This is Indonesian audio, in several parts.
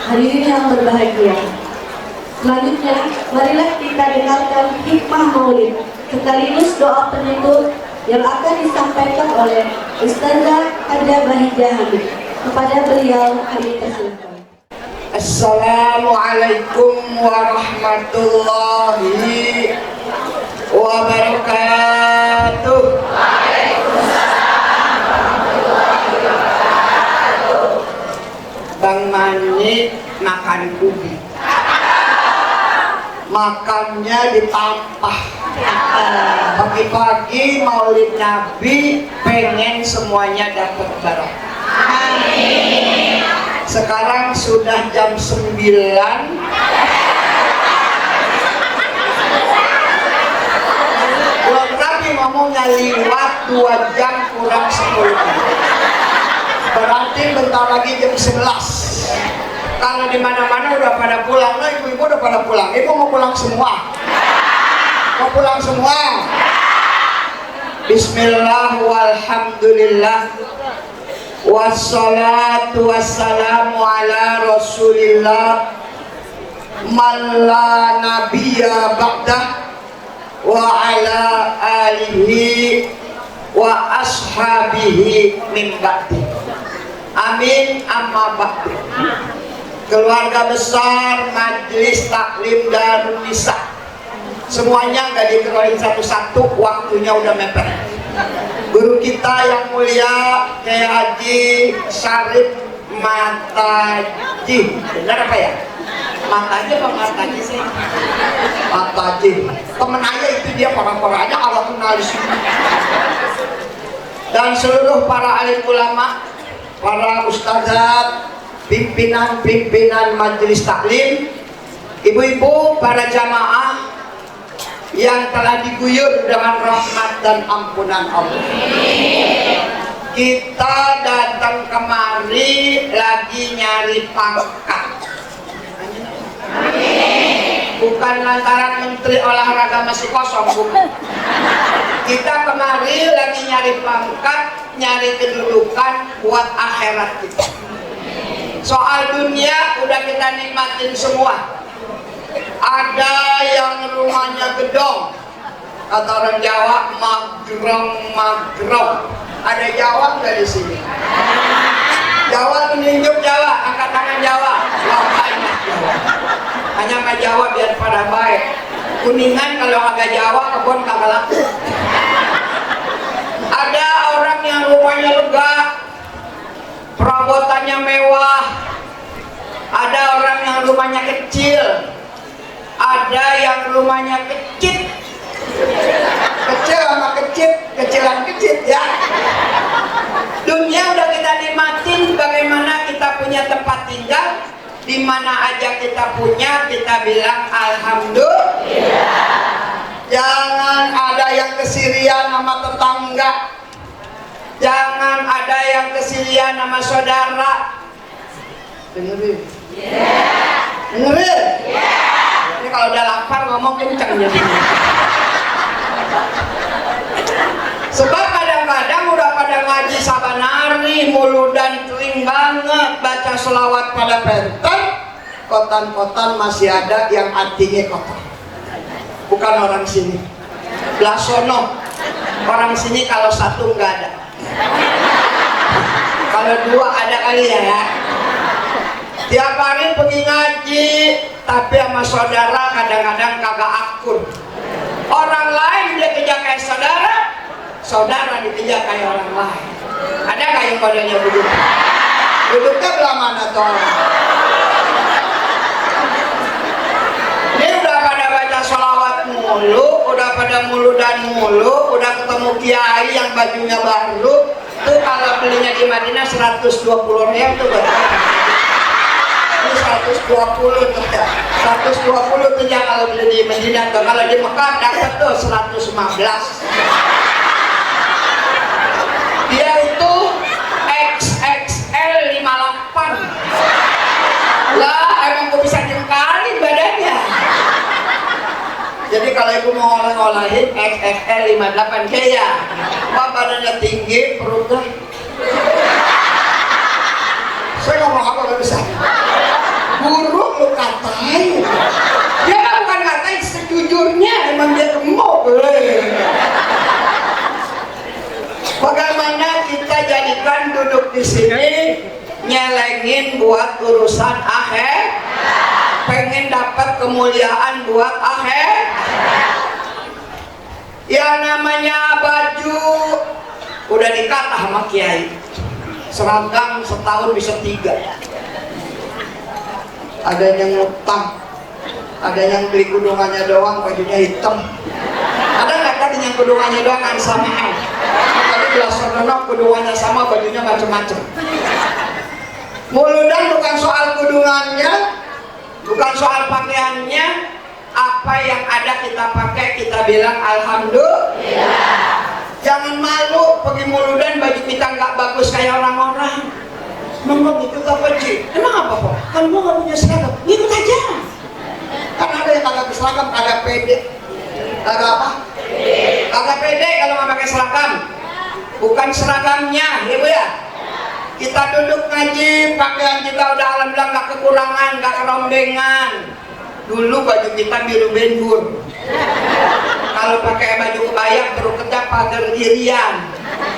Hadirin yang berbahagia, selanjutnya marilah kita dengarkan hikmah maulid sekaligus doa penutup yang akan disampaikan oleh Ustazah Hajah Bahijah Hamid. Kepada beliau kami persilakan. Assalamualaikum warahmatullahi wabarakatuh. Bang Mani makan ubi, makannya ditampah. Pagi-pagi maulid Nabi pengen semuanya dapat barokah. Amin. Sekarang sudah jam 9. Belum lagi ngomongnya liwat 2 jam kurang 10 menit. Berarti bentar lagi jam 11. Kalau di mana-mana udah pada pulang, nah ibu-ibu udah pada pulang. Ibu mau pulang semua? Mau pulang semua? Bismillah walhamdulillah wassalatu wassalamu ala rasulillah man la nabiyya ba'dah wa ala alihi wa ashabihi min ba'di. Amin amma ba'du. Keluarga besar Majelis Taklim Darun Nisa, semuanya gak dikeroin satu-satu, waktunya udah mepet. Guru kita yang mulia Kiai Haji Syarif Mataji, benar apa ya? Mataji apa Mataji sih? Mataji. Temen aja itu dia, para-para aja kalau kenal di sini. Dan seluruh para alim ulama, para ustadzat, pimpinan majelis taklim, ibu-ibu, para jamaah yang telah diguyur dengan rahmat dan ampunan Allah. Kita datang kemari lagi nyari pangkat, bukan lantaran menteri olahraga masih kosong, bukan. Kita kemari lagi nyari pangkat, nyari kedudukan buat akhirat kita. Soal dunia udah kita nikmatin semua. Ada yang rumahnya gedong, kata orang Jawa, magrong. Ada Jawa nggak di sini? Jawa menunjuk Jawa, angkat tangan Jawa. Wah, banyak Jawa. Hanya sama Jawa biar pada baik. Kuningan kalau agak Jawa, kebun kagak laku. Ada orang yang rumahnya lega, perabotannya mewah. Ada orang yang rumahnya kecil. Ada yang rumahnya kecil. Kecil sama kecil, kecilan kecil ya. Dunia udah kita nikmatin, bagaimana kita punya tempat tinggal, di mana aja kita punya, kita bilang alhamdulillah. Jangan ada yang kesirian sama tetangga. Jangan ada yang kesirian sama saudara. Dengerin? Dengerin? Ini kalau udah lapar ngomong kenceng jadinya. Sebab kadang-kadang udah pada ngaji sabanari, muludan kering banget, baca selawat pada penten, kotan-kotan masih ada yang artinya kotor. Bukan orang sini, Blasono. Orang sini kalau satu nggak ada, kalau 2 ada kali ya. Tiap hari pergi ngaji, tapi sama saudara kadang-kadang kagak akur. Orang lain dia kerja kayak saudara, saudara dikejar kayak orang lain. Ada nggak yang modelnya begitu? Duduknya belah mana tuh? Ini udah pada baca sholawat mulu, udah pada muludan mulu, udah ketemu kiai yang bajunya baru. Tuh kalau belinya di Madinah 120 ribu tuh berapa? 120 tuh ya. 120 tuh ya kalau beli di Madinah tuh. Kalau di Mekah dapat tuh 115. Dia itu XXL 58. Lah emang gue bisa jengkali badannya. Jadi kalau ibu mau ngolah-ngolahin XXL 58 kayak wah badannya tinggi, perutnya. Saya ngomong apa gak bisa? di sini nyelengin buat urusan akhir, pengen dapat kemuliaan buat akhir. Yang namanya baju udah dikata sama kiai, seragam setahun bisa 3. Ada yang ngutang, ada yang beli kudungannya doang bajunya hitam. Ada nggak tadi yang kudungannya doang kan samaan? Tadi belasan orang kudungannya sama, bajunya macam-macam. Muludan bukan soal kudungannya, bukan soal pakaiannya. Apa yang ada kita pakai, kita bilang alhamdulillah. Jangan malu pergi muludan baju kita nggak bagus kayak orang-orang. Memang itu apa sih? Emang apa kok? Kalau gua nggak punya seragam, ikut aja. Kan ada yang kagak berseragam, kagak pede. Kagak apa? Kagak pede kalau nggak pakai seragam. Bukan seragamnya, ibu ya. Kita duduk ngaji, pakaian kita udah alhamdulillah nggak kekurangan, nggak kerombengan. Dulu baju kita biru bendur. Kalau pakai baju kebaya beruket pagar irian.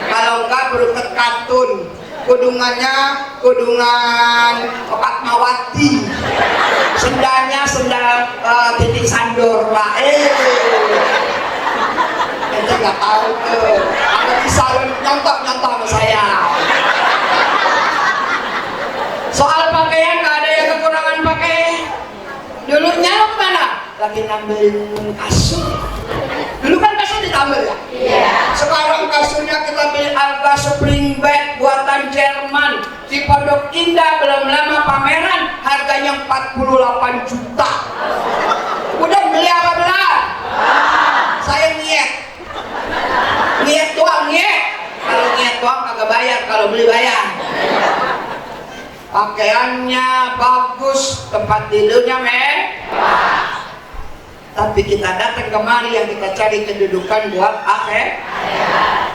Kalau enggak beruket katun. Kudungannya kudungan Fatmawati. Sendalnya sendal titik sandor lah. Kita nggak tahu tuh. Ada bisa nyontok sama saya. Soal pakaian nggak ada yang kekurangan pakai. Dulunya lo kemana? Lagi ngambilin kasur. Dulu kan kasur ditambal ya? Iya. Sekarang kasurnya kita beli Alga Spring Bed buatan Jerman di Pondok Indah, belum lama pameran, harganya 48 juta. Udah beli apa belum? Saya niat doang, niat. Kalau niat doang kagak bayar, kalau beli bayar. Pakaiannya bagus, tempat tidurnya mewah. Tapi kita datang kemari yang kita cari kedudukan buat akhir.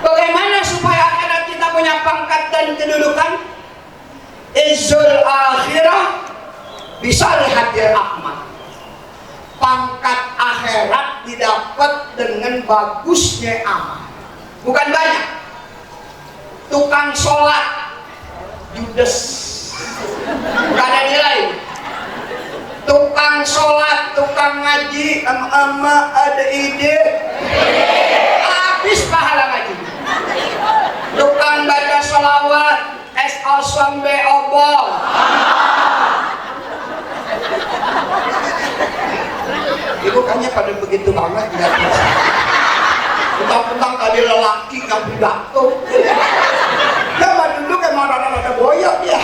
Bagaimana supaya akhirat kita punya pangkat dan kedudukan? Izzul akhirah bisa lihatil akmal. Pangkat akhirat didapat dengan bagusnya amal. Bukan banyak. Tukang sholat judes, gak ada nilai. Tukang sholat, tukang ngaji, ama ada ide, habis pahala ngaji. Tukang baca sholawat, S.A.S.B. obol. Ibu kayaknya pada begitu banget ya. Tentang tadi lelaki yang pidato. Ya mah duduk emang rada-rada boyok ya.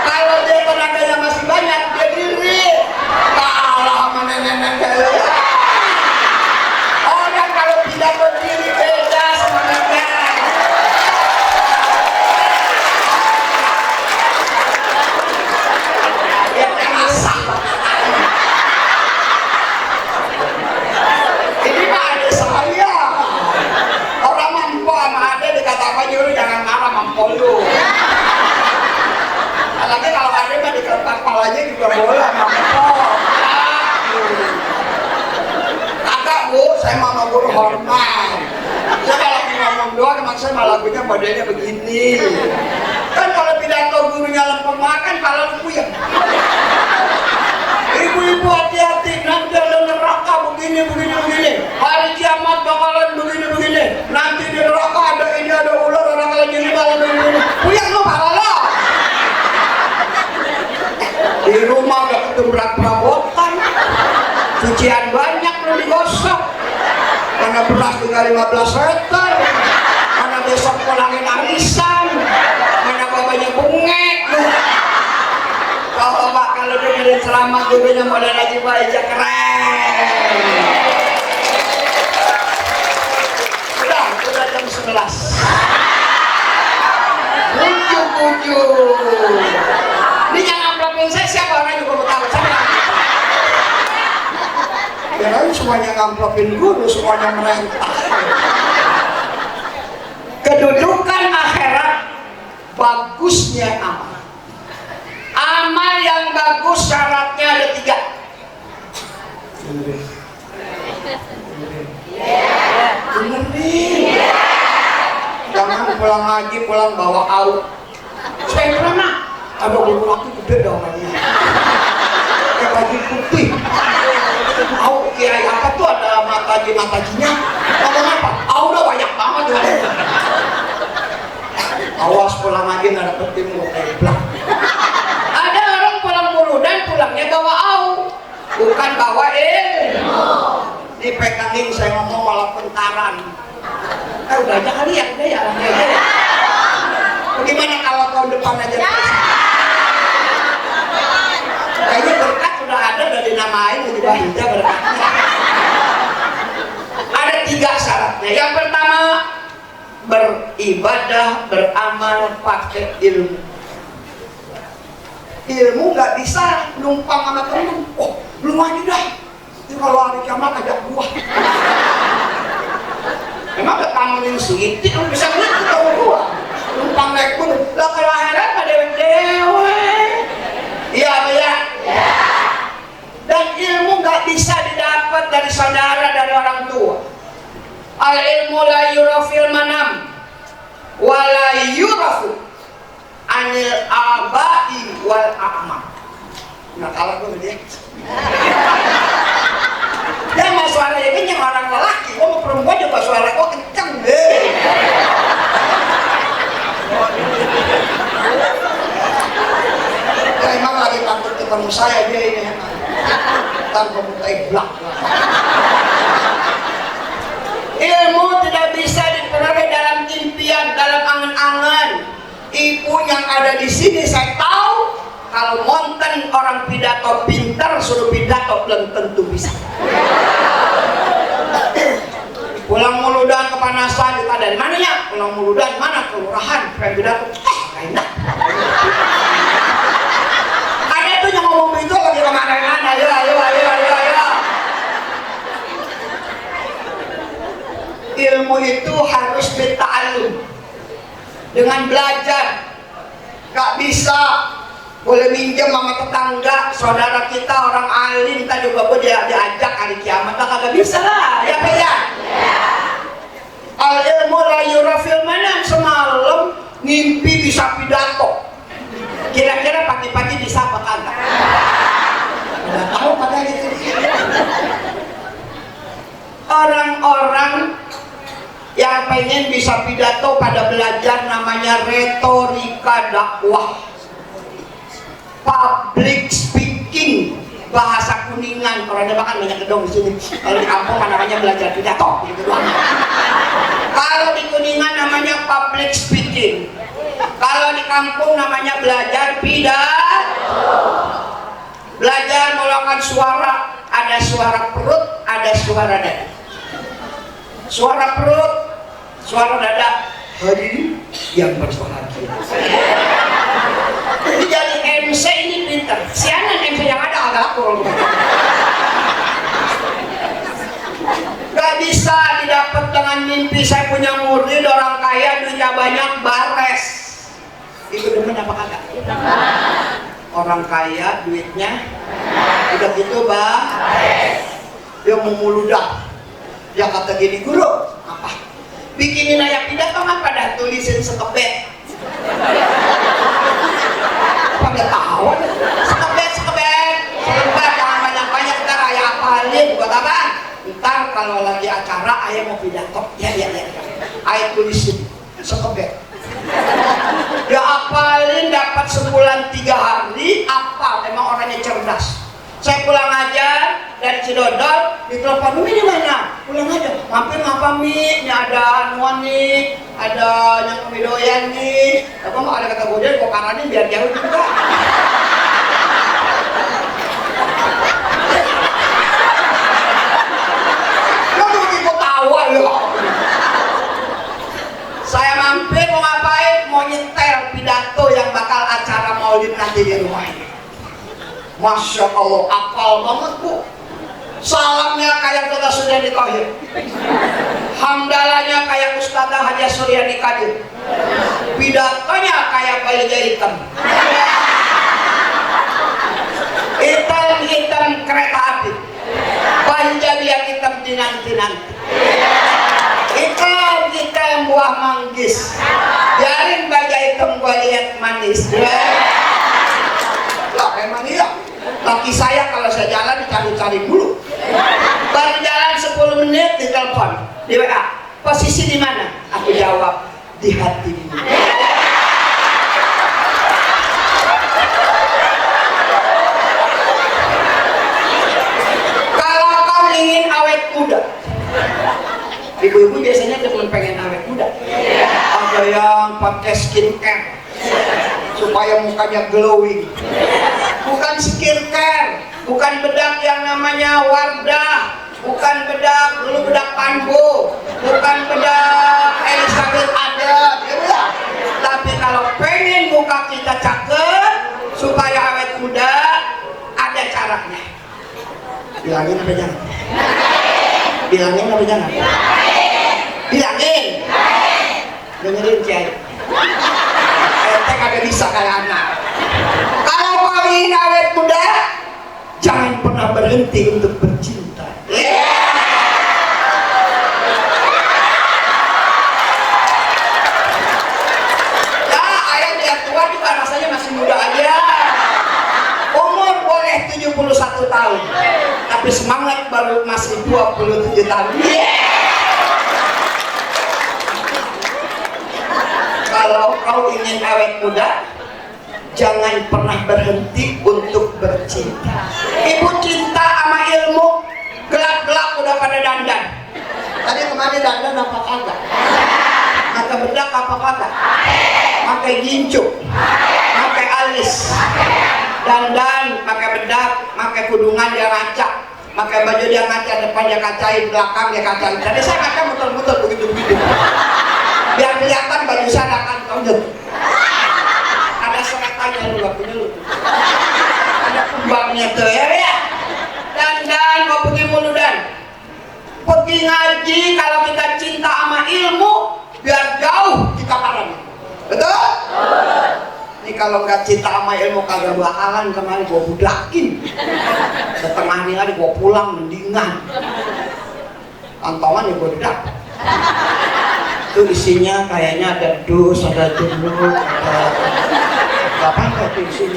Kalau dia tenaganya masih banyak, dia diri kalah sama nenek-nenek kayak. Orang kalau pidato diri beda sama nenek. Dia terasa. Ini mah ada saya. Orang mampu sama ada dikata apa nyuruh jangan marah mampu lu. Lagi kalau ada mah dikeretak palanya juga boleh mampu. Kakak bu, saya mau guru hormat. Saya kalau ngomong doang emang saya malah lagunya badannya begini. Kan kalau pidato gurunya lempeng makan kalau puyeng. Ibu-ibu hati-hati, nanti ada neraka begini. Hari kiamat bakalan begini. Nanti di neraka ada ini, ada ular, orang kalau jadi malah begini. Puyeng lu malah. Di rumah udah ketumbrak perabotan, cucian banyak belum digosok. Mana beras tinggal 15 liter, mana besok pulangin arisan, mana babanya bungek. Coba kalau dengerin ceramah gurunya model lagi aja keren. Udah jam 11. Bujuk. Ini yang amplopin saya siapa orang juga mau tahu saya. Kirain semuanya ngamplopin guru, semuanya merentah. Kedudukan akhirat, bagusnya amal. Amal yang bagus syaratnya ada 3. Dengerin. Jangan pulang ngaji, pulang bawa au. Saya pernah ada guru laki gede dah orangnya. Kayak baju putih. Au kiai apa tuh ada matajinya. Ngomong apa? Au udah banyak banget tuh. Awas pulang ngaji nggak dapet ilmu keblak. Ada orang pulang mulu dan pulangnya bawa au, bukan bawa ilmu. Dipegangin saya ngomong malah pentaran. Udah aja kali ya, udah ya. Bagaimana kalau tahun depan aja? Kayaknya berkat sudah ada, udah dinamain, udah bahija berkatnya. Ada 3 syaratnya. Yang pertama, beribadah, beramal, pakai ilmu. Ilmu nggak bisa numpang sama temen. Oh, belum maju dah. Itu kalau hari kiamat ajak gua. Emang gak kangenin Siti, lu bisa ngeliat ketemu gua. Numpang naik pun, lah kalau akhirat pada dewe. Iya apa ya? Dan ilmu gak bisa didapat dari saudara, dari orang tua. Al ilmu la yurafil manam wala yurafu anil abai wal akmal. Nah kalau gue dia dia mau suara ya kenceng orang lelaki, gue mau perempuan juga suara gue kenceng deh. Ya emang lagi takut ketemu saya dia ini ntar gue buka iblak. Ilmu tidak bisa diperoleh dalam impian, dalam angan-angan. Ibu yang ada di sini saya tahu kalau monten orang pidato pintar suruh pidato belum tentu bisa. Pulang muludan kepanasan kita dari mana ya? Pulang muludan mana kelurahan? Pengen pidato, enak. Ada tuh yang ngomong itu lagi kemana-mana, ayo. Ilmu itu harus berta'allum dengan belajar. Gak bisa boleh minjem sama tetangga, saudara kita orang alim tadi juga gue diajak hari kiamat lah kagak bisa lah, ya Pak ya? Al ilmu la yurafil manam, semalam ngimpi bisa pidato. Kira-kira pagi-pagi bisa apa kagak? Udah tahu padahal itu. Orang-orang yang pengen bisa pidato pada belajar namanya retorika dakwah, public speaking, bahasa Kuningan. Kalau ada makan banyak gedong di sini. Kalau di kampung namanya belajar pidato gitu doang. Kalau di Kuningan namanya public speaking. Kalau di kampung namanya belajar pidato. Belajar melakukan suara, ada suara perut, ada suara dada. Suara perut, suara dada. Hadirin yang berbahagia. Jadi MC ini pintar. Sianan MC yang ada agak aku. Gak bisa didapat dengan mimpi. Saya punya murid orang kaya, duitnya banyak, bares. Itu demen apa kagak? Orang kaya, duitnya udah gitu bares. Dia mau muludah. Dia kata gini, guru, apa? Bikinin aja pidato apa dah tulisin sekebet. Pada tahu, sekebet, selembar jangan banyak-banyak, ntar ayah apalin buat apa? Ntar kalau lagi acara ayah mau pidato, ya, ayah tulisin sekebet. Dia apalin dapat sebulan 3 hari, apal, emang orangnya cerdas. Saya pulang aja dari Cidodol, ditelepon, "Mi di mana?" Pulang aja, mampir ngapa Mi? Ini ada anuan nih, ada yang kemidoyan nih. Apa mau ada kata godean, kok karanin biar jauh juga. Lo tuh ikut tawa lo. Saya mampir mau ngapain? Mau nyetel pidato yang bakal acara maulid nanti di rumah ini. Masya Allah, apal banget Bu. Salamnya kayak Ustazah Suryani Tohir, hamdalahnya kayak Ustazah Haja Suryani Kadir, pidatonya kayak bayi hitam, hitam kereta api, panjang yang hitam dinanti-nanti, ikan buah manggis. Biarin baja hitam gua lihat manis. Lah emang iya. Laki saya kalau saya jalan dicari-cari dulu. Baru jalan 10 menit ditelepon di WA. Posisi di mana? Aku jawab, di hatimu. Kalau kau ingin awet muda, ibu-ibu biasanya demen pengen awet muda. Ada yang pakai skincare supaya mukanya glowing. Bukan skincare, bukan bedak yang namanya Wardah, bukan bedak dulu bedak Panbo, bukan bedak Elizabeth Adam, ya. Tapi kalau pengen muka kita cakep supaya awet muda, ada caranya. Bilangin apa jangan? Bilangin apa jangan? Bilangin. Dengerin Kiai. Ente kagak bisa kayak anak. Kalau kau ingin awet muda, jangan pernah berhenti untuk bercinta. Ya, ayah lihat tua juga rasanya masih muda aja. Umur boleh 71 tahun, tapi semangat baru masih 27 tahun. Kalau kau ingin awet muda, jangan pernah berhenti untuk bercinta. Ibu cinta sama ilmu, gelap-gelap udah pada dandan. Tadi kemarin dandan apa kagak? Pakai bedak apa kagak? Pakai gincu, pakai alis, dandan, pakai bedak, pakai kudungan dia ngaca, pakai baju dia ngaca, depan dia kacain, belakang dia kacain. Jadi saya ngaca muter-muter begitu-begitu. Biar kelihatan baju saya akan tonjol. Ada seretannya lu, gak punya lu. Ada kumbangnya tuh ya. Dan kau pergi mulu dan pergi ngaji. Kalau kita cinta sama ilmu, biar jauh kita parahnya. Betul? Ini kalau nggak cinta sama ilmu kagak bakalan. Kemarin gua budakin. Setengah hari gua pulang mendingan. Kantongan ya gua budak. Itu isinya kayaknya ada dus, ada jeruk, ada apa di sini.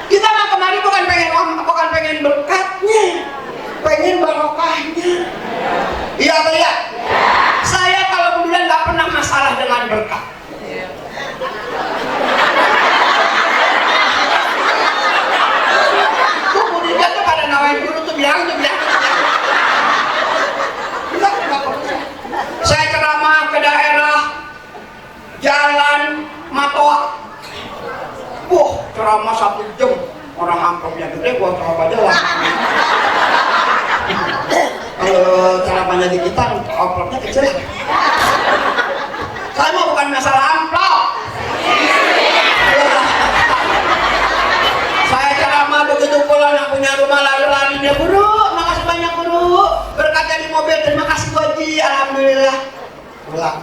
Kita mah kemarin bukan pengen berkatnya, pengen barokahnya. Iya apa ya? Saya kalau kemudian nggak pernah masalah dengan berkat. Kemudian tuh pada nawain guru tuh bilang. Saya ceramah ke daerah Jalan Matoa. Ceramah 1 jam. Orang amplopnya gede, gua ceramah jalan. Kalau ceramahnya di kita, amplopnya kecil. Saya mau bukan masalah amplop. Saya ceramah begitu pulang, yang punya rumah lari-lari dia, guru, makasih banyak guru. Berkatnya di mobil, terima kasih Bu Haji, alhamdulillah. Pulang.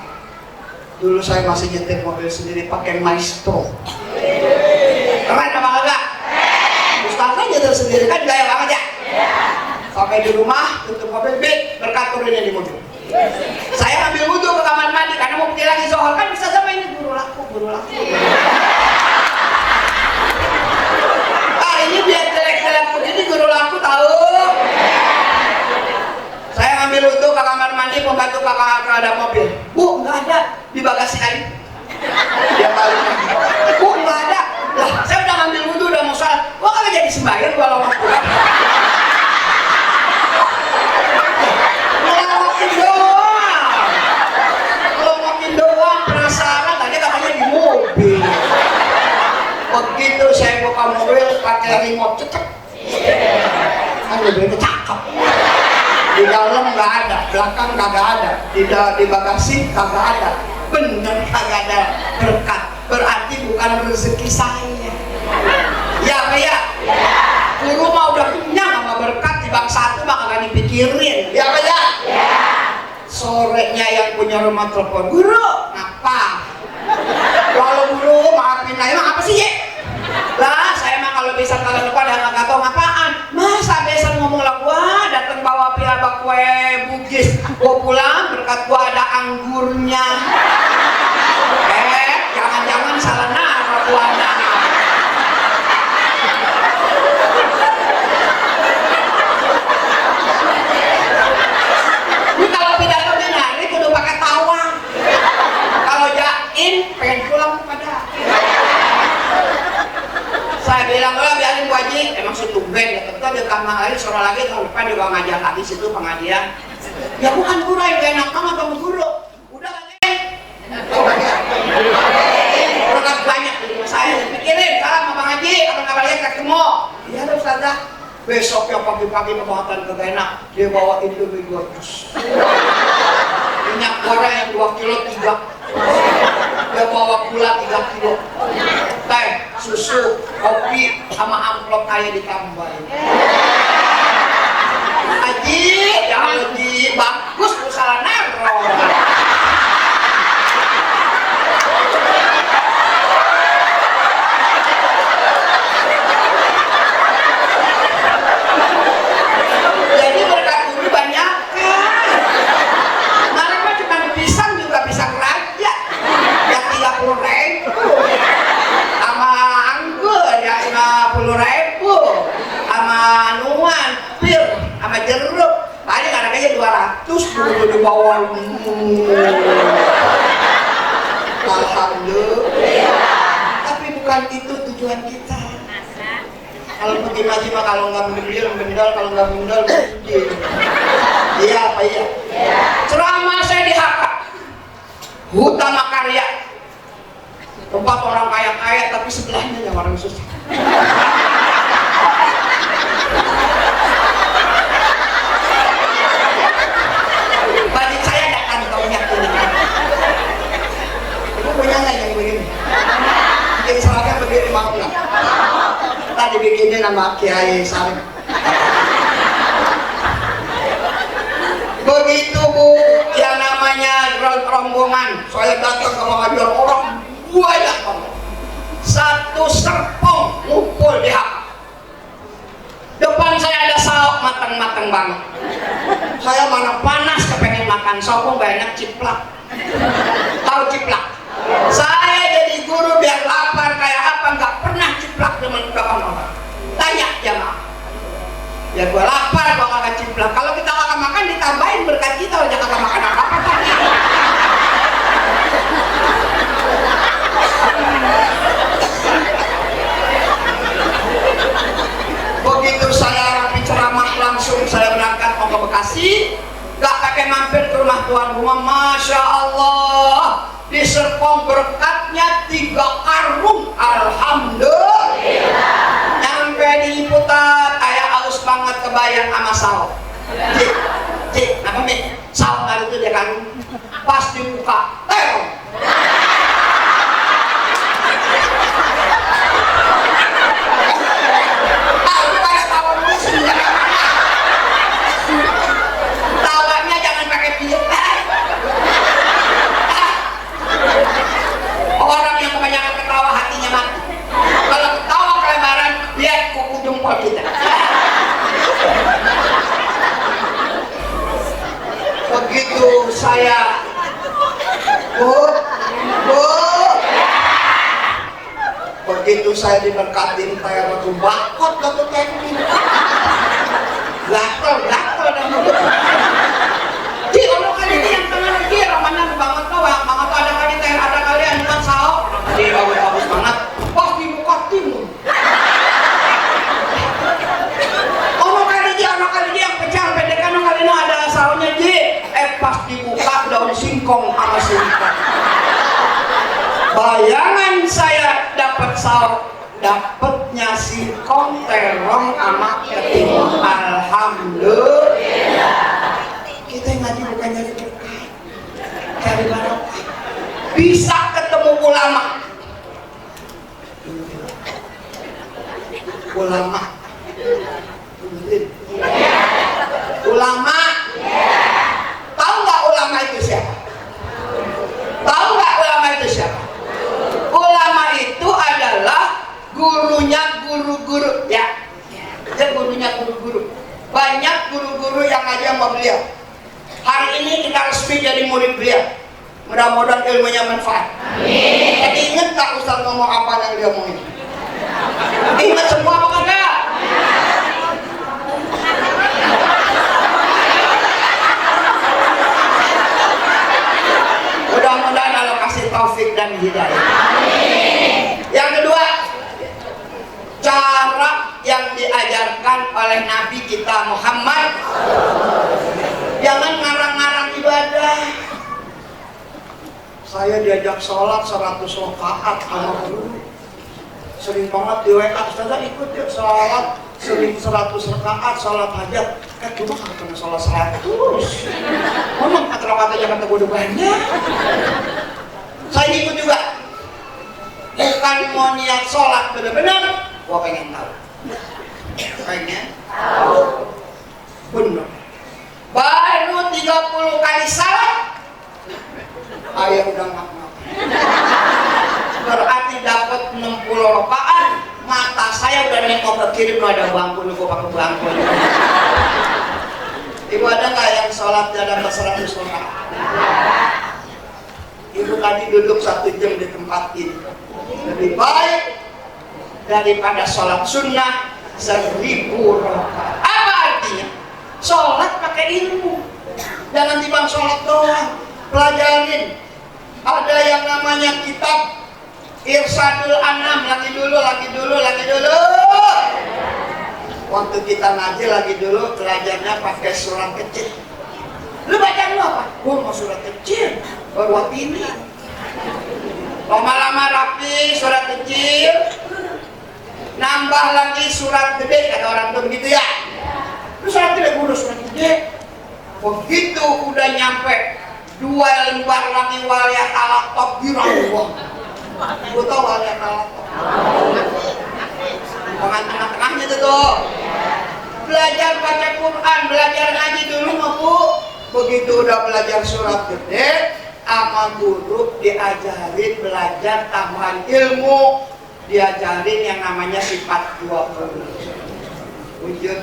Dulu saya masih nyetir mobil sendiri pakai Maestro. Keren apa kagak? Ustaznya nyetir sendiri kan gaya banget ya. Sampai di rumah tutup mobil, berkat turunnya di mobil. Saya ambil wudhu ke kamar mandi karena mau pergi lagi zuhur, kan bisa sama ini guru laku. Ini biar jelek-jelek begini guru laku tahu. Saya ngambil wudhu ke kamar mandi, pembantu kakak ada mobil. Bu, nggak ada di bagasi air. Dia balik. Bu, nggak ada. Lah, saya udah ngambil wudhu, udah mau sholat. Kok kagak jadi sembahyang kalau mau pulang? Ngomongin doang, penasaran. Tadi katanya di mobil. Begitu saya buka mobil pakai remote cecek. Kan mobilnya cakep. Di dalam nggak ada, belakang kagak ada, di bagasi kagak ada, bener kagak ada berkat. Berarti bukan rezeki saya. Ya apa ya? Guru mah udah kenyang sama berkat, di bang satu mah kagak dipikirin. Ya apa ya? Sorenya yang punya rumah telepon, guru, ngapa? Kalau guru maafin aja, apa sih ya? Lah, saya mah kalau bisa kalian lupa dan nggak tahu ngapaan. Masa biasa ngomong lah, wah datang bawa piala kue Bugis, gua pulang berkat gua ada anggurnya. Jangan-jangan salah naruh buana. Ini kalau pidato dinari kudu pakai tawa. Kalau jain pengen pulang pada. Saya bilang lah biarin Bu Haji, emang setumben ya, tetap dia kamar lagi sore lagi tahun depan dia ngajar lagi situ pengajian. Ya bukan guru yang gak enak banget kamu guru. Udah kan? Udah banyak di rumah saya. Pikirin, salam sama Bang Haji, kapan-kapan ketemu. Iya dong Ustazah. Besok yang pagi-pagi pemotong ke enak, dia bawa Indomie 2 dus. Minyak goreng yang 2 kilo 3. Dia bawa gula 3 kilo. Teh, susu, kopi, sama amplop kayak ditambahin. Haji, ya Haji, bagus lu salah naruh. Jadi berkat guru banyak kan. Kemarin mah cuma pisang juga pisang raja yang 30.000, sama anggur ya 50.000, sama nuan, pir, sama jeruk paling harganya 200 dulu di bawah. Alhamdulillah. Tapi bukan itu tujuan kita. Kalau pergi ngaji mah kalau nggak mendel, kalau nggak mendel mendel. Iya apa iya? Ceramah saya di HK Hutama Karya, tempat orang kaya-kaya tapi sebelahnya yang orang susah. Bagi saya ada kantongnya ini. Ibu punya nggak yang begini? Bikin seragam begini mau nggak? Tadi bikinin nama Kiai Sarif. Begitu Bu, yang namanya rombongan, saya datang ke pengajian orang banyak banget. Satu serpong ngumpul di hak. Depan saya ada saok matang-matang banget. Saya mana panas kepengen makan saok, banyak ciplak. Tahu ciplak? Saya jadi guru biar lapar kayak apa, nggak pernah ciplak dengan depan orang. Tanya jamaah. Ya gua lapar gua kagak ciplak. Kalau kita kagak makan ditambahin berkat kita aja kagak makan apa-apa tadi. Begitu saya rapi ceramah langsung saya berangkat mau ke Bekasi, gak pakai mampir ke rumah tuan rumah. Masya Allah, di Serpong berkatnya 3 karung. Alhamdulillah. Nyampe di Putat, ayah haus banget kebayang sama saus. Cik, apa Mi? Saus hari itu dia kan pas dibuka, terong. Tawanya jangan pakai pijat. Orang yang kebanyakan ketawa hatinya mati. Kalau ketawa kelebaran, lihat kuku jempol kita. Begitu saya, begitu saya diberkatin kayak batu bakot batu teknik. Gatel dan di orang kali ini yang tengah lagi ramanan banget tuh, banget ada kali teh ada kali yang bukan saok. Di bagus banget, pas dibuka timur. Orang kali dia yang pecah pendekan orang kali ini ada saoknya ji. Pas dibuka daun singkong sama singkong. Bayangan saya dapat saok, dapatnya singkong, terong, sama keting. Alhamdulillah. Kita ngaji bukan nyari berkah, cari barokah. Bisa ketemu ulama. Ulama. Tahu nggak ulama itu siapa? Tahu nggak ulama itu siapa? Ulama itu adalah gurunya guru-guru ya. Dia gurunya guru-guru. Banyak guru-guru yang ngaji sama beliau. Hari ini kita resmi jadi murid beliau. Mudah-mudahan ilmunya manfaat. Amin. Jadi ingat tak Ustaz ngomong apa yang dia omongin? Ingat semua apa kagak? Mudah-mudahan Allah kasih taufik dan hidayah. Amin. Yang kedua, cara yang diajarkan oleh Nabi kita Muhammad. Jangan ngarang-ngarang ibadah. Saya diajak sholat 100 rakaat sama guru. Sering banget di WA, Ustazah ikut ya sholat sering 100 rakaat sholat hajat. Cuma kena sholat 100. Ngomong 4 rakaat aja kata gue udah banyak. Saya ikut juga. Bukan mau niat sholat benar-benar. Gue pengen tahu. Pengen tahu. Benar. Baru 30 kali salat. Ayah udah ngap-ngap. Berarti dapat 60 rakaat. Mata saya udah nengok ke kiri, belum ada bangku, gue pakai bangku. Ibu ada nggak yang sholat dapat 100 rakaat? Ibu tadi duduk 1 jam di tempat ini. Lebih baik daripada sholat sunnah 1000 rakaat. Apa artinya? Sholat pakai ilmu. Jangan timbang sholat doang. Pelajarin. Ada yang namanya kitab Irsadul Anam. Lagi dulu. Waktu kita ngaji lagi dulu, belajarnya pakai surat kecil. Lu baca lu apa? Gua mau surat kecil. Baru ini. Lama-lama rapi surat kecil. Nambah lagi surat gede, kata orang tuh begitu ya. Lu surat gede, gua surat gede. Begitu udah nyampe 2 lembar lagi waliyat al-top dirangkuh. Gue tau waliyat al-top. Tengah-tengahnya itu tuh. Belajar baca Quran, belajar ngaji dulu mah Bu. Begitu udah belajar surat gede, sama guru diajarin belajar tambahan ilmu. Diajarin yang namanya sifat 20. Wujud.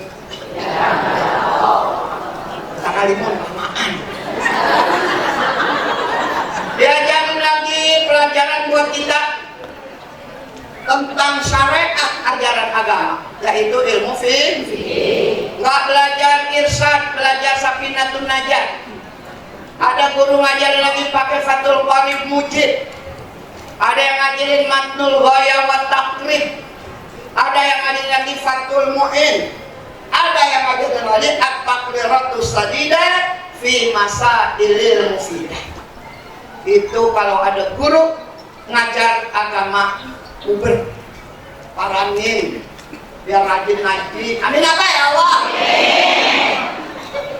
Takalimun kemaan. Diajarin lagi pelajaran buat kita tentang syariat ajaran agama, yaitu ilmu fikih. Nggak belajar irsyad, belajar Safinatun Najat. Ada guru ngajarin lagi pakai Fathul Qarib Mujid. Ada yang ngajarin Matnul Ghaya wa Taqrib. Ada yang ngajarin lagi Fathul Mu'in. Ada yang ngajarin lagi At-Taqriratus Sadidah fi Masailil Mufidah. Itu kalau ada guru ngajar agama uber paramin biar rajin ngaji. Amin apa ya Allah?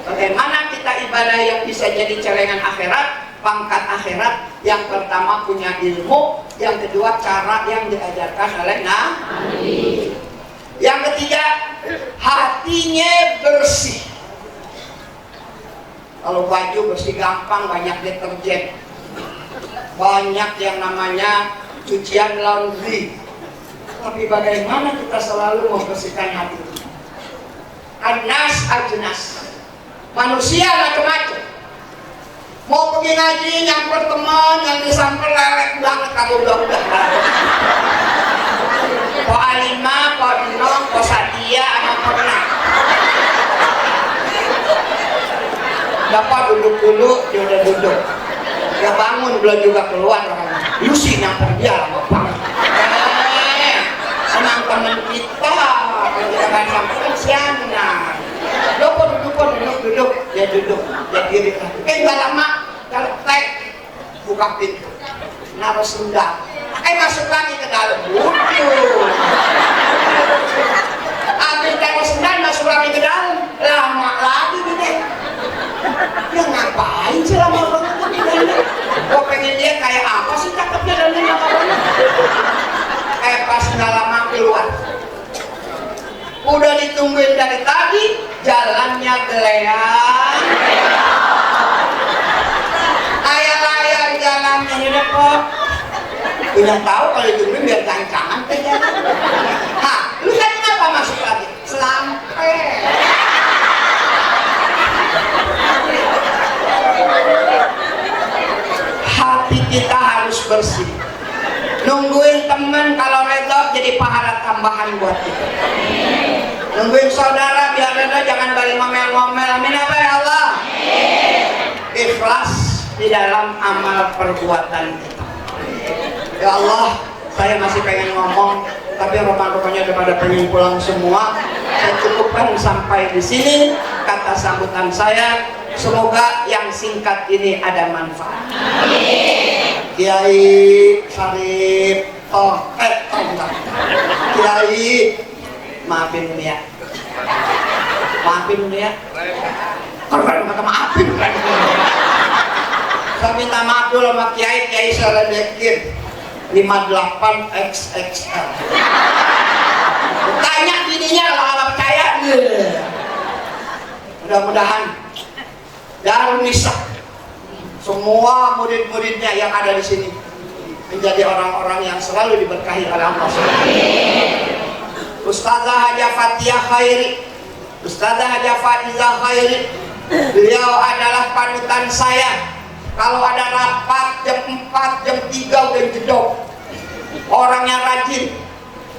Bagaimana kita ibadah yang bisa jadi celengan akhirat, pangkat akhirat? Yang pertama punya ilmu, yang kedua cara yang diajarkan oleh Nabi. Yang ketiga hatinya bersih. Kalau baju bersih gampang, banyak deterjen, banyak yang namanya cucian laundry. Tapi bagaimana kita selalu membersihkan hati? Anas ajnas, manusia macam-macam. Mau pergi ngaji nyamper teman yang disamper lelek banget, kamu udah. Ko Alima, ko Inong, ko Sadia, sama pernah. Bapak duduk dulu, dia udah duduk. Dia bangun belum juga keluar. Lu sih nyamper dia lama banget. Emang temen kita, kalau kita kan sampai siana. Lo kok duduk, dia duduk, dia diri. Nggak lama, kalau tek, buka pintu, naruh sendal. Masuk lagi ke dalam, butuh. Ambil taruh sendal, masuk lagi ke dalam, lama lagi gitu. Ya ngapain sih lama banget di dalam? Gue pengen dia kayak apa sih cakepnya dan lama banget. Pas nggak lama keluar. Udah ditungguin dari tadi, jalannya geleang. Layar jalannya ini kok. Punya tahu kalau ditungguin biar gancangan ke jalan. Hah, lu kan kenapa masuk lagi? Selampe. kita harus bersih. Nungguin teman kalau reda jadi pahala tambahan buat kita. Nungguin saudara biar reda, jangan balik ngomel-ngomel. Amin apa ya Allah? Ikhlas di dalam amal perbuatan kita. Ya Allah, saya masih pengen ngomong, tapi roman-romannya udah pada pengen pulang semua. Saya cukupkan sampai di sini kata sambutan saya. Semoga yang singkat ini ada manfaat. Kiai Sarip Kiai, maafin dulu ya. Maafin dulu ya. Kalau kata maafin. Saya minta maaf dulu sama Kiai. Kiai saya ledekin 58 XXL. Tanya bininya kalau nggak percaya. Mudah-mudahan Darul Nisa semua murid-muridnya yang ada di sini menjadi orang-orang yang selalu diberkahi oleh Allah. Ustazah Haja Fathia Khairi, Ustazah Haja Fadizah Khairi, beliau adalah panutan saya. Kalau ada rapat jam 4, jam 3 udah jedok. Orangnya rajin,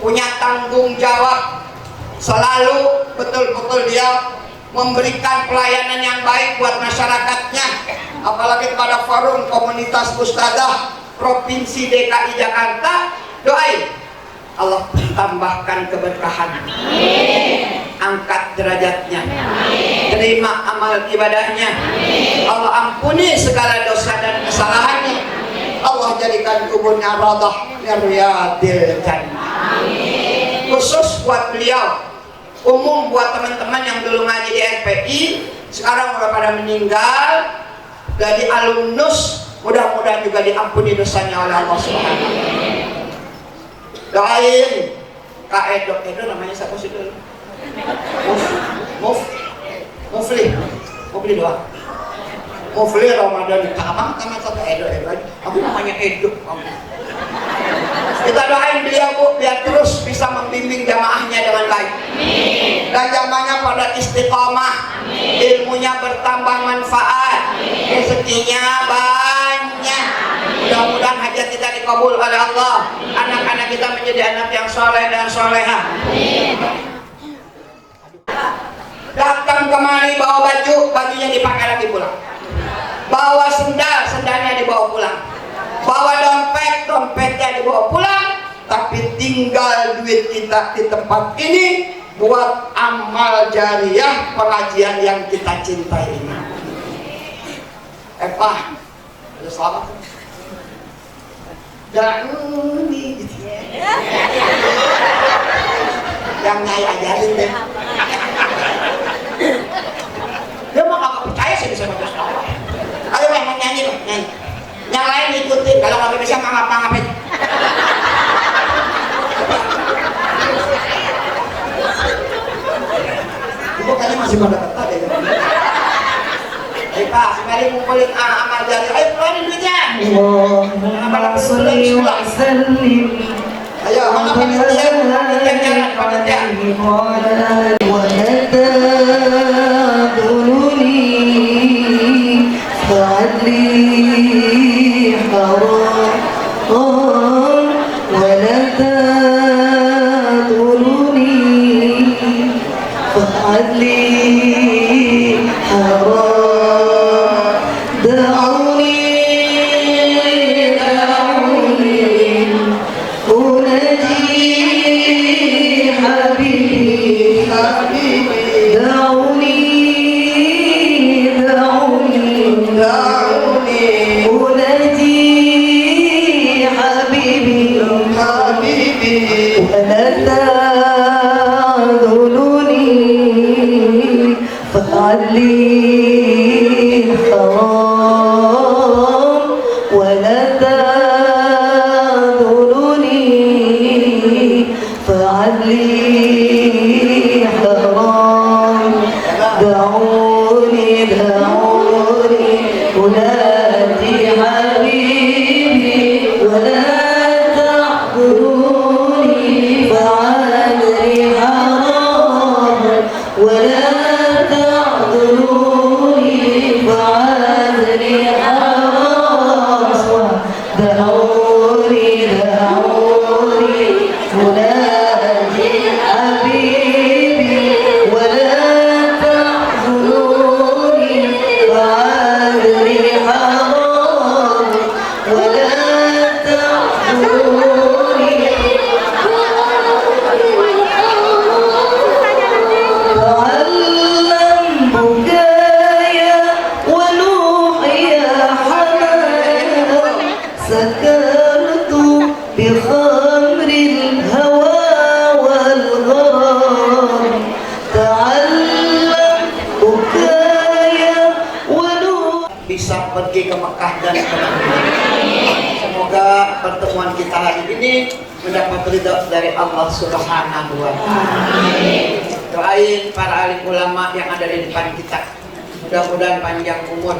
punya tanggung jawab, selalu betul-betul dia memberikan pelayanan yang baik buat masyarakatnya, apalagi pada forum komunitas Ustazah Provinsi DKI Jakarta. Doain Allah tambahkan keberkahan, angkat derajatnya, terima amal ibadahnya, Allah ampuni segala dosa dan kesalahannya, Allah jadikan kuburnya radah riyadil jannah. Khusus buat beliau, umum buat teman-teman yang dulu ngaji di FPI, sekarang udah pada meninggal, jadi alumnus, mudah-mudahan juga diampuni dosanya oleh Allah Subhanahu. Doain Kak Edo namanya siapa sih dulu? Mufli doang. Mufli Ramadan di kamar satu Edo aja. Aku namanya Edo. Kita doain beliau Bu, biar terus bisa membimbing jamaahnya dengan baik. Dan jamaahnya pada istiqomah, ilmunya bertambah manfaat, rezekinya banyak. Mudah-mudahan hajat kita dikabul oleh Allah. Anak-anak kita menjadi anak yang soleh dan soleha. Datang kemari bawa baju, bajunya dipakai lagi pulang. Bawa sendal, sendalnya dibawa pulang. Bawa dompet, dompetnya dibawa pulang. Tapi tinggal duit kita di tempat ini buat amal jariah pengajian yang kita cintai ini. Pak, udah selamat. Da'uni gitu. Yang Nyai ajarin deh. Dia mah gak percaya sih bisa baca selawat. Ayo yang nyanyi loh, nyanyi. Yang lain ikutin, kalau gak bisa ngapa-ngapain. Ibu kayaknya masih pada ketat ya. Ayo Pak, mari ngumpulin amal jari. Ayo keluarin duitnya. Allahumma sholli wa sallim. Ayo, mana panitia? Panitia jalan, panitia. Wa taduluni fa'adli haram wa la taduluni fa'adli haram. دعوني دعوني أناجي حبيبي ولا تحزنوني فعذري حرام ولا تحزنوني تعلم بكايا ونوحي حنايا سكرت بخمر الهوى والغرام تعلم بكايا ونوحي bisa pergi ke Mekah dan ke Madinah. Semoga pertemuan kita hari ini mendapat ridha dari Allah Subhanahu wa Ta'ala. Doain para alim ulama yang ada di depan kita. Mudah-mudahan panjang umur.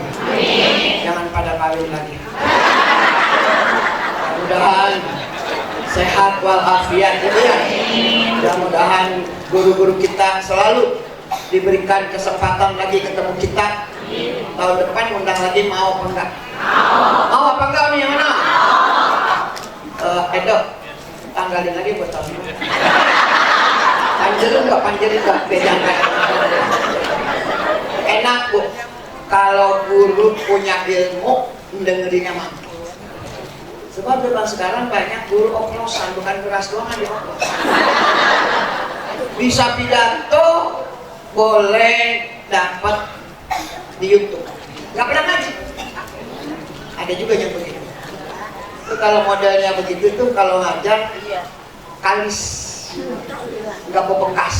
Jangan pada kawin lagi. Mudah-mudahan sehat walafiat gitu ya. Mudah-mudahan guru-guru kita selalu diberikan kesempatan lagi ketemu kita. Tahun depan undang lagi, mau apa enggak? Mau apa enggak nih yang mana? Edo, tanggalin lagi buat tahun ini. Panjerin enggak? Beda enggak? Enak bu, kalau guru punya ilmu, dengerinnya mampu. Sebab zaman sekarang banyak guru oplosan, bukan keras doang di oplos. Bisa pidato, boleh dapat di YouTube, nggak pernah ngaji. Ada juga yang begitu. Itu kalau modelnya begitu tuh kalau ngajar kalis, nggak bekas.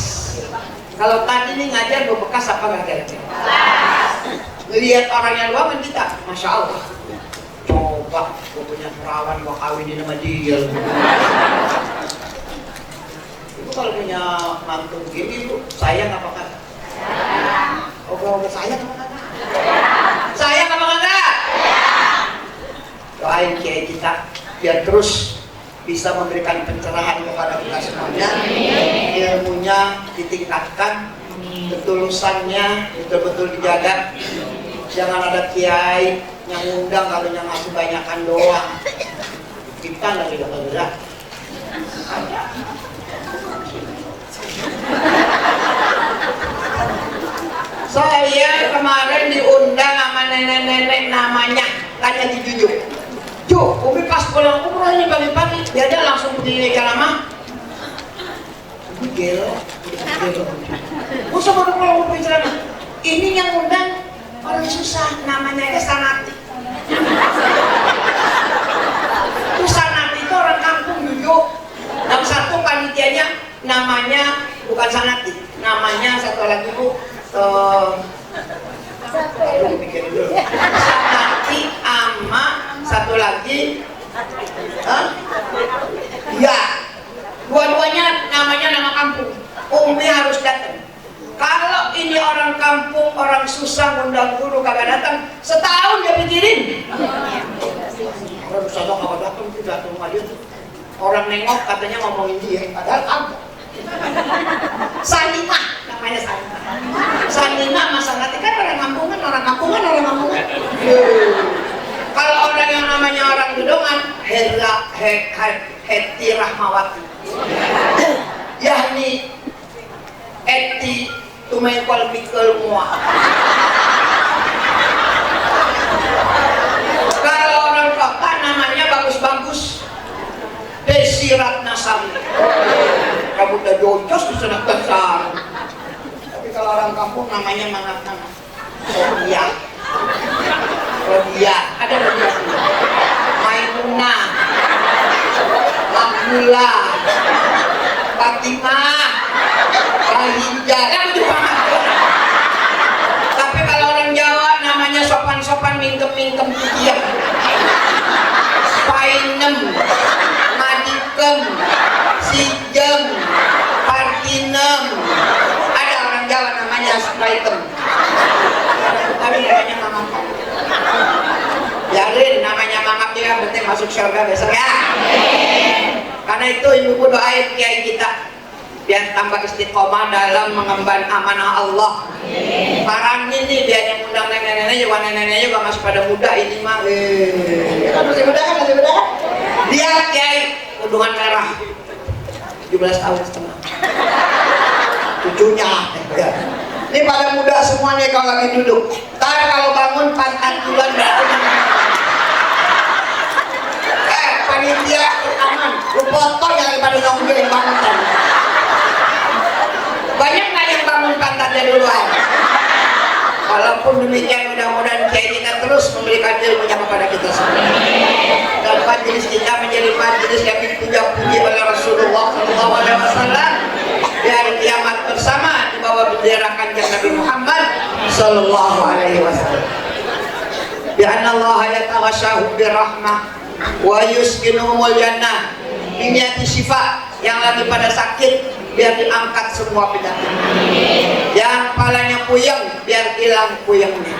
Kalau tadi nih ngajar bekas apa nggak ada? Lihat orangnya luar kan kita, masya Allah. Coba gue punya perawan gue kawinin sama dia. Ibu kalau punya mantu gini bu, sayang apa kata? Oh, sayang apa kata? Sayang apa enggak? Doain kiai kita biar terus bisa memberikan pencerahan kepada kita semuanya, ilmunya ditingkatkan, ketulusannya betul-betul dijaga. Jangan ada kiai yang undang kalau yang ngasih banyakan doang. Kita nggak tidak berat. Saya kemarin diundang sama nenek-nenek namanya, tanya di Jujuk. Juk, Umi pas pulang umroh ini pagi-pagi, dia ada langsung pergi ke lama. Gelo. Masa baru pulang umroh celana? Ini yang undang orang susah, namanya Sanati. Itu Sanati itu orang kampung Jujuk. Yang satu panitianya namanya bukan Sanati, namanya satu lagi bu. Sanati ama satu lagi ya dua-duanya namanya nama kampung. Umi harus datang. Kalau ini orang kampung, orang susah ngundang guru kagak datang, setahun dia pikirin. Orang susah kagak datang, tidak datang sama dia. Orang nengok katanya ngomongin dia, padahal kagak. Sanima namanya Sanima. Sanima masa nanti kan orang kampungan. Kalau orang yang namanya orang gedongan, Heti Rahmawati. Yahni Eti Tumengkol Pikul Mua. Kalau orang kota namanya bagus-bagus, Desi Ratnasari. Kamu udah jojos di sana besar. Tapi kalau orang kampung namanya mangat-mangat. Rodia, ada Rodia. Maimunah, Abdullah, Fatimah, Bahija. Kamu juga. Tapi kalau orang Jawa namanya sopan-sopan, mingkem-mingkem dia. Painem, Madikem, Sijem, Partinem. Ada orang Jawa namanya Spraitem. Tapi namanya Mangap. Biarin namanya Mangap dia, penting masuk surga besok ya. Karena itu ibu doain kiai kita biar tambah istiqomah dalam mengemban amanah Allah. Para ini biar yang undang nenek-nenek juga, nenek-neneknya juga masih pada muda ini mah. Masih muda kan, masih muda. tahun setengah. Cucunya ya. Ini pada muda semuanya kalau lagi duduk. Ntar kalau bangun pantat-pantulan panitia rekaman, lu potong yang pada nonggeng bangunan. Banyak nggak yang bangun pantatnya duluan? Walaupun demikian mudah-mudahan kita terus memberikan ilmunya kepada kita semua. Dan majelis kita menjadi majelis yang dipuja-puji oleh Rasulullah SAW. Di hari kiamat bersama di bawah bendera kanjeng Nabi Muhammad Sallallahu Alaihi Wasallam. Bi anna Allah yataghashahu birahmah wa yuskinuhumul jannah. Niati syifa yang lagi pada sakit biar diangkat semua penyakit. Yang kepalanya puyeng biar hilang puyengnya.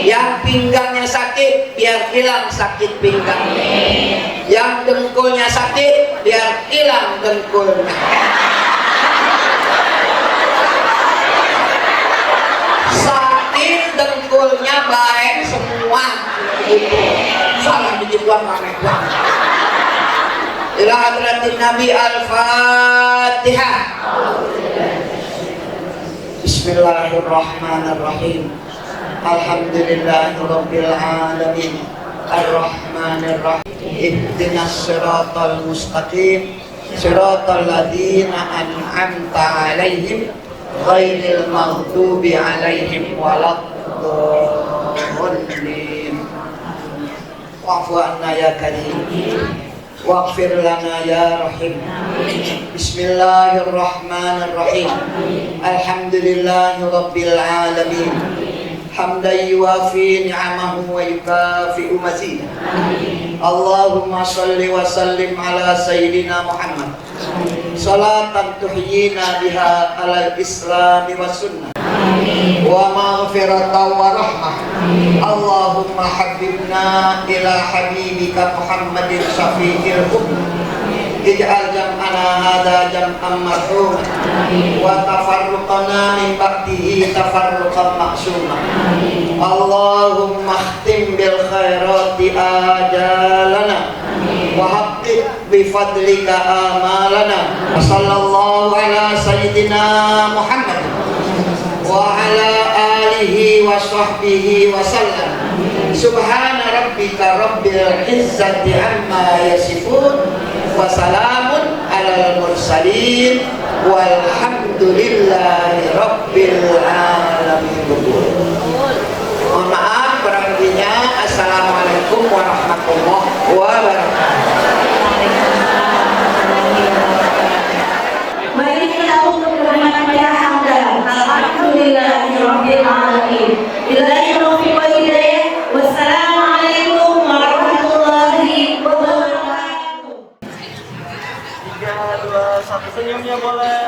Yang pinggangnya sakit biar hilang sakit pinggangnya. Yang dengkulnya sakit biar hilang dengkulnya. Sakit dengkulnya baik semua. Salah digituan ramai banget. Ila hadratin Nabi Al-Fatihah. Bismillahirrahmanirrahim. Alhamdulillahirabbil alamin. Ar-Rahmanirrahim. Ihdinas siratal mustaqim. Siratal ladzina an'amta 'alaihim ghairil maghdubi 'alaihim waladdallin. Wa'fu 'anna ya karim. Waghfir lana ya rahim. Bismillahirrahmanirrahim. Alhamdulillahi rabbil alamin. Hamdan yuwafi ni'amahu wa yukafi'u mazidah. Allahumma salli wa sallim ala sayyidina Muhammad. Salatan tuhyina biha ala islami wa sunnah wa maghfiratan wa rahmah. Allahumma habibna ila habibika Muhammadin syafi'il ummah. Ij'al jam'ana hadha jam'an marhuman wa tafarruqana min ba'dihi tafarruqan ma'suma. Allahumma khtim bil khairati ajalana wa haqqiq bi fadlika amalana. Sallallahu ala sayyidina Muhammad wa ala alihi wa sahbihi wa sallam. Subhana rabbika rabbil izzati amma yasifun wa salamun alal mursalin walhamdulillahi rabbil alamin. Mohon maaf kurang lebihnya. Assalamualaikum warahmatullahi wabarakatuh. Mari kita untuk bermanfaat hamdan. Alhamdulillahirabbil alamin. Billahi taufiq wal hidayah. Wassalamualaikum warahmatullahi wabarakatuh. 3, 2, 1 senyumnya boleh.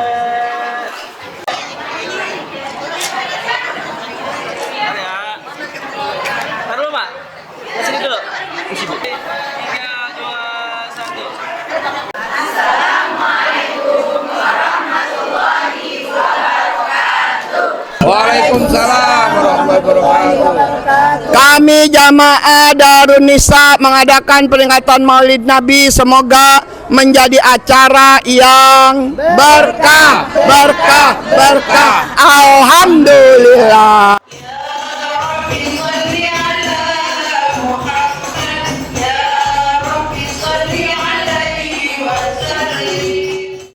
Taruh dulu, Pak. Sini dulu. Sibuk. 3, 2, 1. Waalaikumsalam warahmatullahi wabarakatuh. Kami jamaah Darun Nisa mengadakan peringatan Maulid Nabi. Semoga menjadi acara yang berkah, berkah, berkah. Alhamdulillah.